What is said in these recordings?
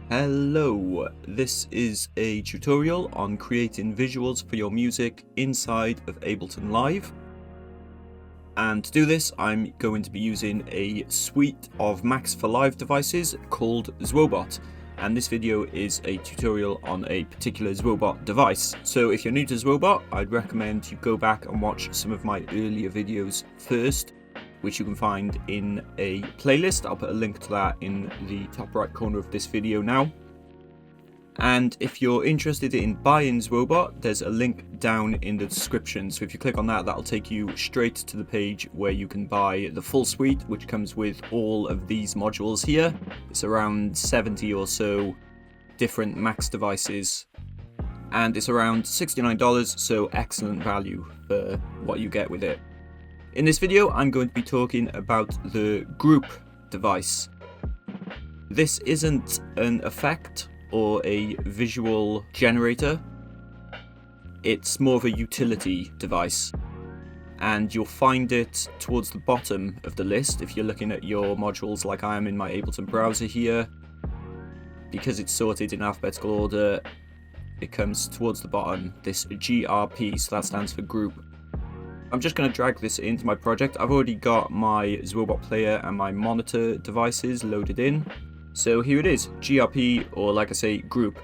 Hello, this is a tutorial on creating visuals for your music inside of Ableton Live. And to do this, I'm going to be using a suite of Max for Live devices called ZwoBot. And this video is a tutorial on a particular ZwoBot device. So if you're new to ZwoBot, I'd recommend you go back and watch some of my earlier videos first, which you can find in a playlist. I'll put a link to that in the top right corner of this video now. And if you're interested in buying ZwoBot, there's a link down in the description. So if you click on that, that'll take you straight to the page where you can buy the full suite, which comes with all of these modules here. It's around 70 or so different Max devices. And it's around $69, so excellent value for what you get with it. In this video, I'm going to be talking about the group device. This isn't an effect or a visual generator. It's more of a utility device. And you'll find it towards the bottom of the list if you're looking at your modules like I am in my Ableton browser here. Because it's sorted in alphabetical order, it comes towards the bottom, this GRP, so that stands for group. I'm just going to drag this into my project. I've already got my ZwoBot player and my monitor devices loaded in. So here it is, GRP, or like I say, group.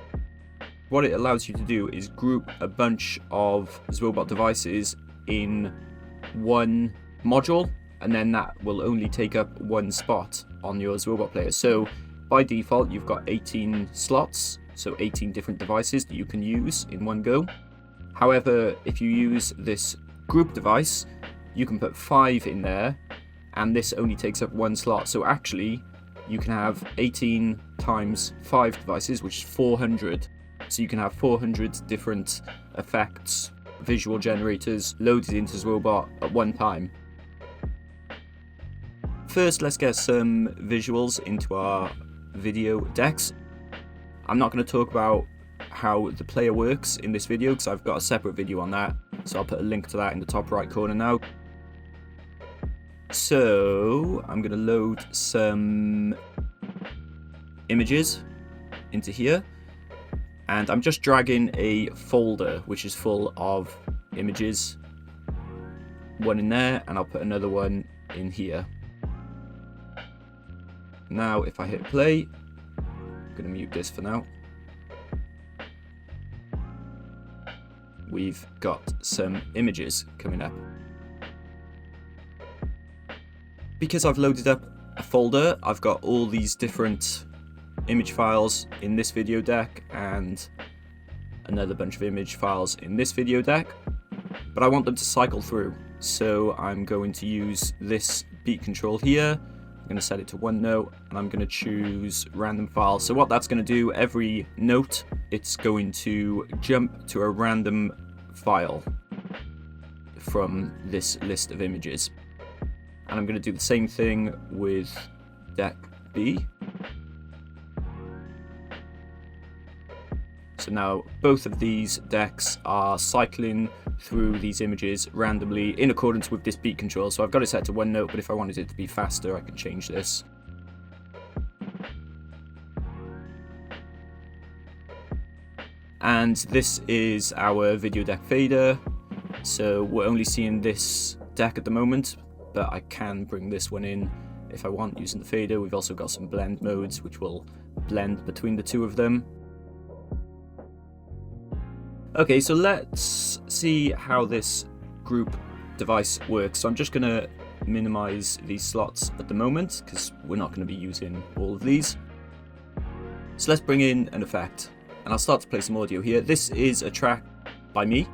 What it allows you to do is group a bunch of ZwoBot devices in one module, and then that will only take up one spot on your ZwoBot player. So by default, you've got 18 slots, so 18 different devices that you can use in one go. However, if you use this group device, you can put 5 in there, and this only takes up one slot. So actually, you can have 18 times 5 devices, which is 400. So you can have 400 different effects, visual generators loaded into ZwoBot at one time. First, let's get some visuals into our video decks. I'm not going to talk about how the player works in this video because I've got a separate video on that. So I'll put a link to that in the top right corner now. So I'm going to load some images into here. And I'm just dragging a folder which is full of images. One in there, and I'll put another one in here. Now if I hit play, I'm going to mute this for now. We've got some images coming up. Because I've loaded up a folder, I've got all these different image files in this video deck and another bunch of image files in this video deck, but I want them to cycle through. So I'm going to use this beat control here. I'm going to set it to one note, and I'm going to choose random file. So what that's going to do, every note, it's going to jump to a random file from this list of images. And I'm going to do the same thing with deck B. So now both of these decks are cycling through these images randomly in accordance with this beat control. So I've got it set to one note, but if I wanted it to be faster, I can change this. And this is our video deck fader. So we're only seeing this deck at the moment, but I can bring this one in if I want using the fader. We've also got some blend modes which will blend between the two of them. Okay, so let's see how this group device works. So I'm just going to minimize these slots at the moment because we're not going to be using all of these. So let's bring in an effect, and I'll start to play some audio here. This is a track by me.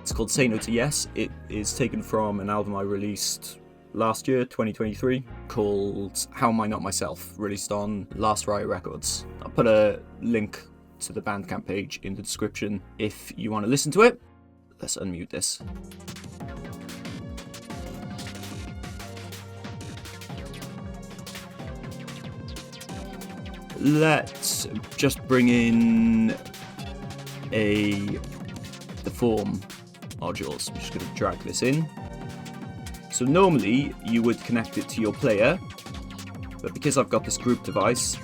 It's called Say No to Yes. It is taken from an album I released last year, 2023, called How Am I Not Myself, released on Last Riot Records. I'll put a link to the Bandcamp page in the description if you want to listen to it. Let's unmute this. Let's just bring in the form modules. I'm just going to drag this in. So normally you would connect it to your player, but because I've got this group device,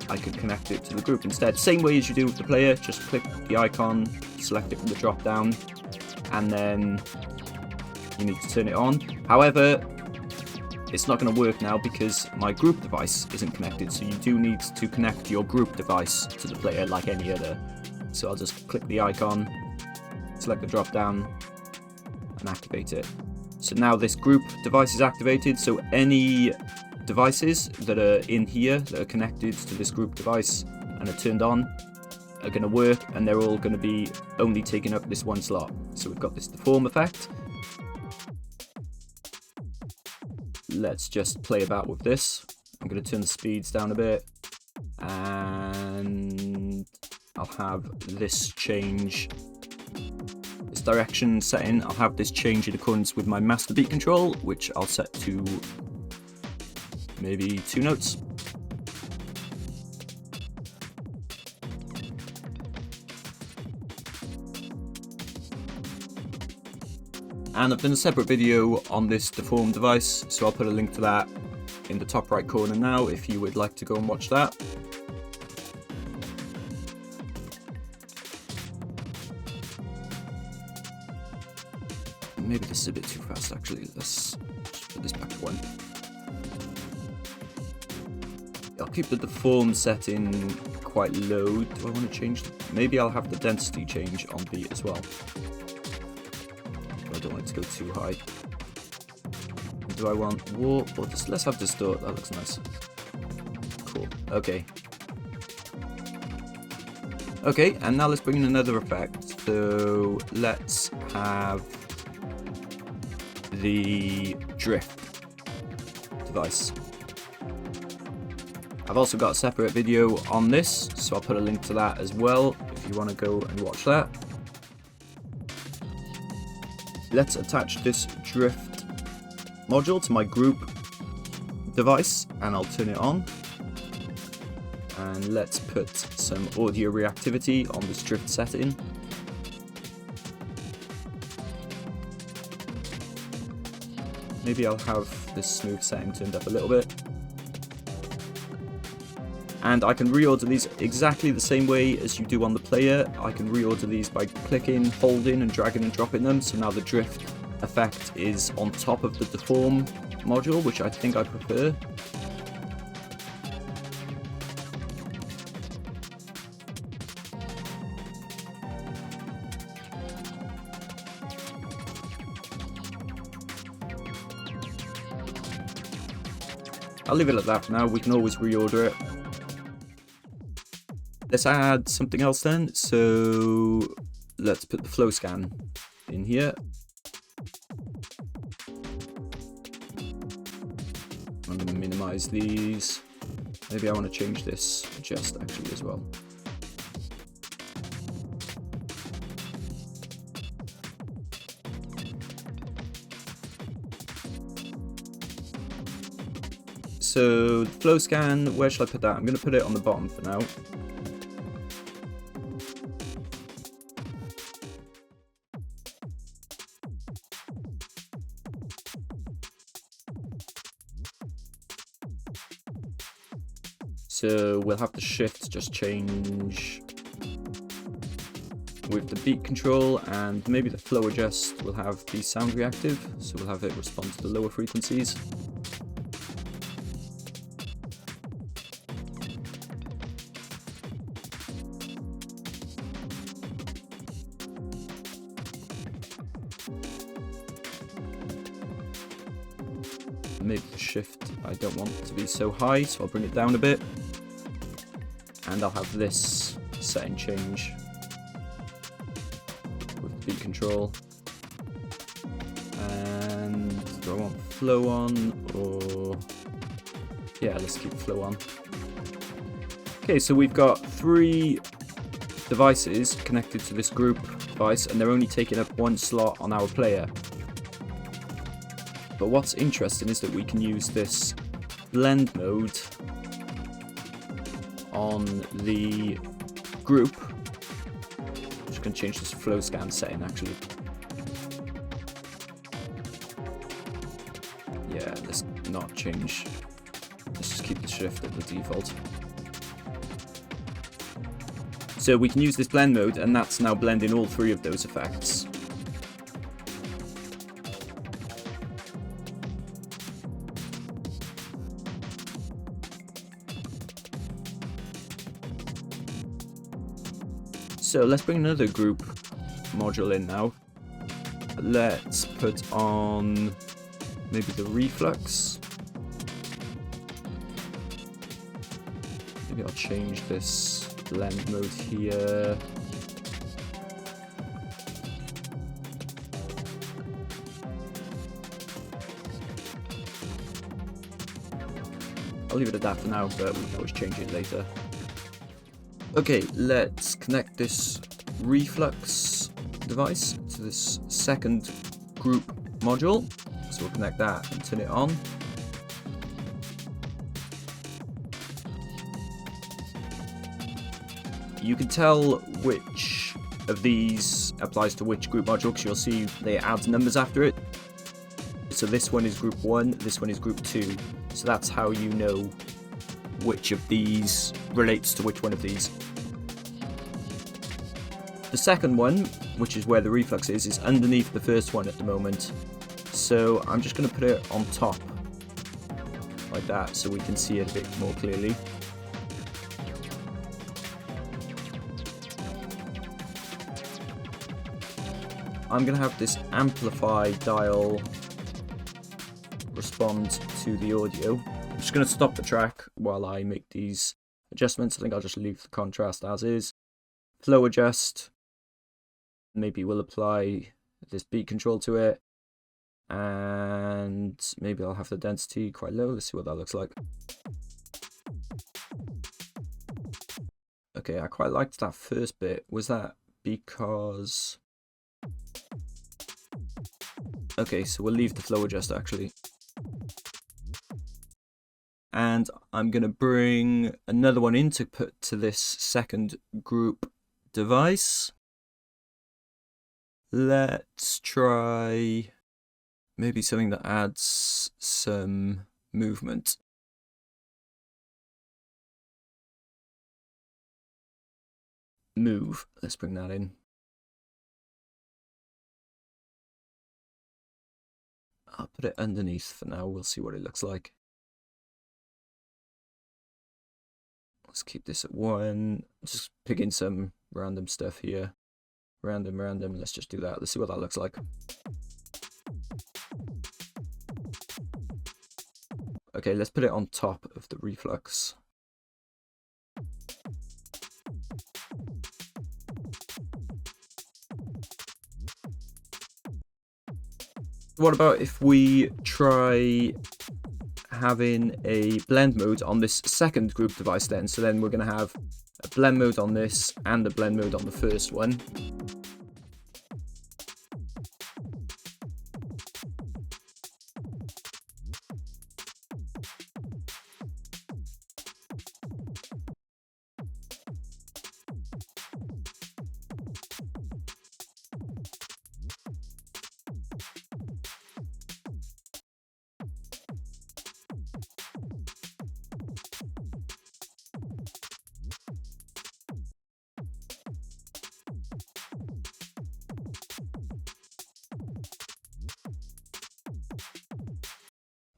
I could connect it to the group instead. Same way as you do with the player, just click the icon, select it from the drop down, and then you need to turn it on. However, it's not going to work now because my group device isn't connected, so you do need to connect your group device to the player like any other. So I'll just click the icon, select the drop down, and activate it. So now this group device is activated, so any devices that are in here that are connected to this group device and are turned on are going to work, and they're all going to be only taking up this one slot. So we've got this deform effect. Let's just play about with this. I'm going to turn the speeds down a bit, and I'll have this change, this direction setting, I'll have this change in accordance with my master beat control, which I'll set to maybe 2 notes. And I've done a separate video on this deform device, so I'll put a link to that in the top right corner now if you would like to go and watch that. Maybe this is a bit too fast actually, let's just put this back to 1. I'll keep the deform setting quite low. Do I want to change? Maybe I'll have the density change on beat as well. I don't want it to go too high. Do I want warp or just let's have distort? That looks nice. Cool. Okay. Okay, and now let's bring in another effect. So let's have the drift device. I've also got a separate video on this, so I'll put a link to that as well if you want to go and watch that. Let's attach this drift module to my group device and I'll turn it on. And let's put some audio reactivity on this drift setting. Maybe I'll have this smooth setting turned up a little bit. And I can reorder these exactly the same way as you do on the player. I can reorder these by clicking, holding and dragging and dropping them. So now the drift effect is on top of the deform module, which I think I prefer. I'll leave it at that for now. We can always reorder it. Let's add something else then. So let's put the flow scan in here. I'm going to minimize these. Maybe I want to change this adjust actually as well. So the flow scan, where should I put that? I'm going to put it on the bottom for now. So we'll have the shift just change with the beat control, and maybe the flow adjust will have the sound reactive, so we'll have it respond to the lower frequencies. Maybe the shift I don't want it to be so high, so I'll bring it down a bit. And I'll have this setting change with the beat control. And do I want flow on or... yeah, let's keep flow on. Okay, so we've got 3 devices connected to this group device, and they're only taking up 1 slot on our player. But what's interesting is that we can use this blend mode on the group. I'm just going to change this flow scan setting actually. Yeah, let's not change. Let's just keep the shift at the default. So we can use this blend mode, and that's now blending all three of those effects. So let's bring another group module in now. Let's put on maybe the reflux. Maybe I'll change this blend mode here. I'll leave it at that for now, but we can always change it later. Okay, let's connect this reflux device to this second group module. So we'll connect that and turn it on. You can tell which of these applies to which group module because you'll see they add numbers after it. So this one is group 1, this one is group 2. So that's how you know which of these relates to which one of these. The second one, which is where the reflux is underneath the first one at the moment. So I'm just going to put it on top, like that, so we can see it a bit more clearly. I'm going to have this amplify dial respond to the audio. I'm just going to stop the track while I make these adjustments. I think I'll just leave the contrast as is. Flow adjust. Maybe we'll apply this beat control to it. And maybe I'll have the density quite low. Let's see what that looks like. Okay, I quite liked that first bit. Was that because... Okay, so we'll leave the flow adjust actually. And I'm going to bring another one in to put to this second group device. Let's try maybe something that adds some movement. Move, let's bring that in. I'll put it underneath for now, we'll see what it looks like. Let's keep this at 1, just picking some random stuff here. Random, let's just do that. Let's see what that looks like. Okay, let's put it on top of the reflux. What about if we try having a blend mode on this second group device then? So then we're going to have a blend mode on this and a blend mode on the first one.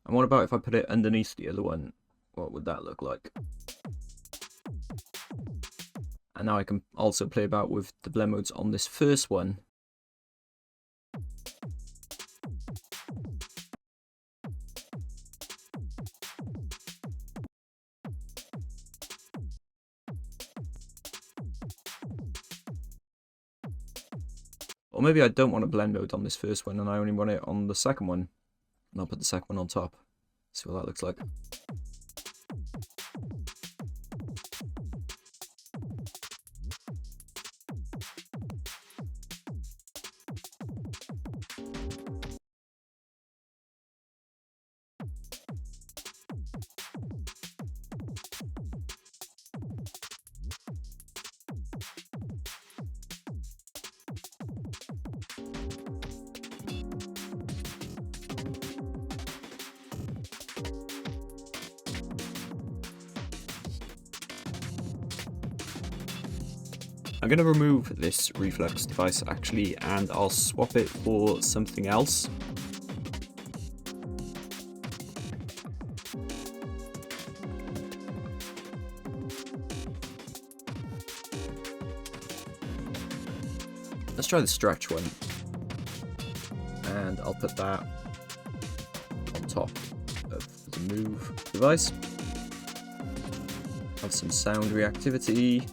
And what about if I put it underneath the other one? What would that look like? And now I can also play about with the blend modes on this first one. Or maybe I don't want a blend mode on this first one and I only want it on the second one. And I'll put the second one on top. See what that looks like. I'm going to remove this reflex device actually, and I'll swap it for something else. Let's try the stretch one, and I'll put that on top of the move device. Have some sound reactivity.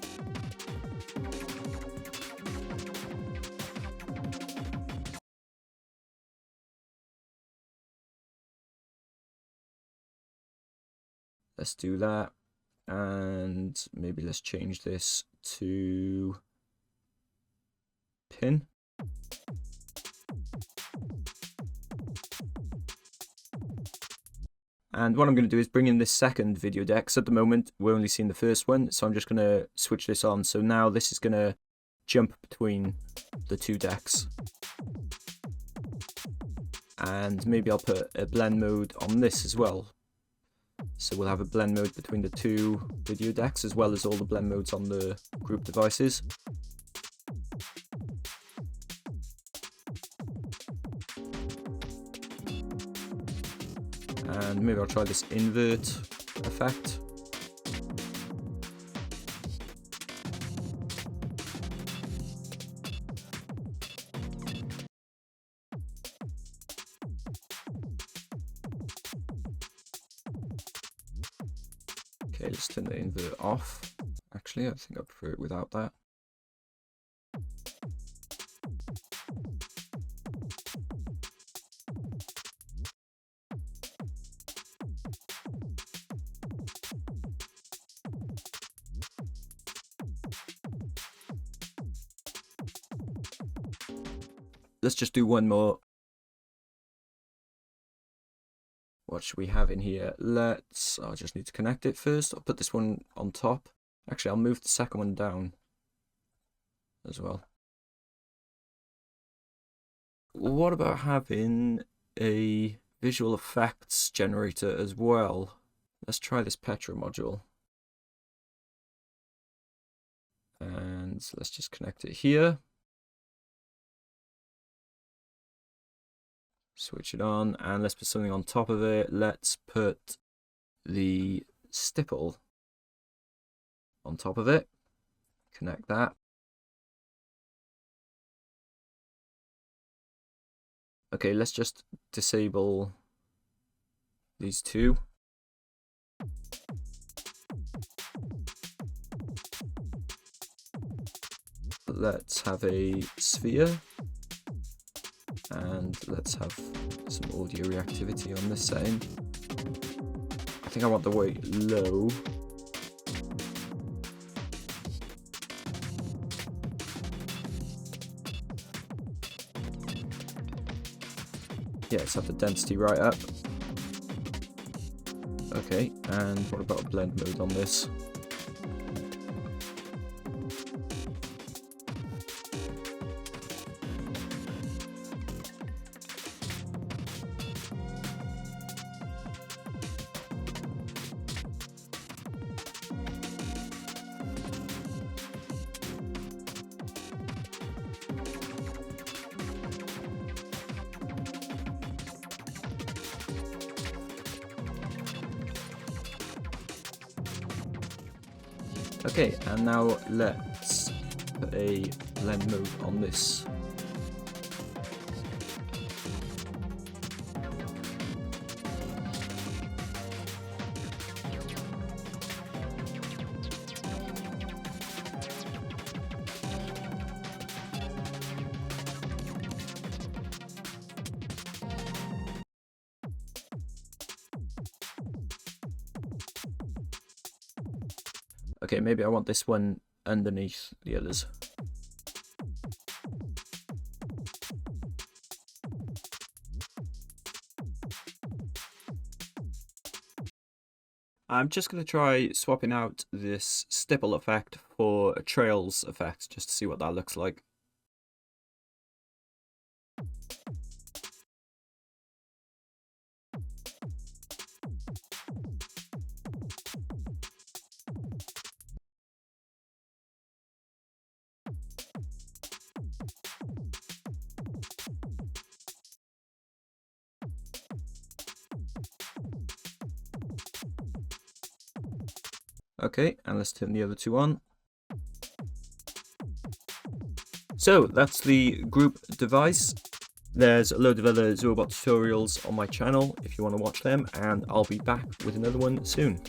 Let's do that, and maybe let's change this to pin. And what I'm going to do is bring in this second video deck. So at the moment, we're only seeing the first one, so I'm just going to switch this on. So now this is going to jump between the two decks. And maybe I'll put a blend mode on this as well. So we'll have a blend mode between the two video decks, as well as all the blend modes on the group devices. And maybe I'll try this invert effect. Okay, let's turn the invert off. Actually, I think I prefer it without that. Let's just do one more. What should we have in here? I just need to connect it first. I'll put this one on top. Actually, I'll move the second one down as well. What about having a visual effects generator as well? Let's try this Petra module. And let's just connect it here. Switch it on, and let's put something on top of it. Let's put the stipple on top of it. Connect that. Okay, let's just disable these two. Let's have a sphere. And let's have some audio reactivity on this setting. I think I want the weight low. Yeah, let's have the density right up. Okay, and what about a blend mode on this? Okay, and now let's put a blend mode on this. Okay, maybe I want this one underneath the others. I'm just going to try swapping out this stipple effect for a trails effect, just to see what that looks like. Okay, and let's turn the other two on. So that's the group device. There's a load of other ZwoBot tutorials on my channel if you want to watch them, and I'll be back with another one soon.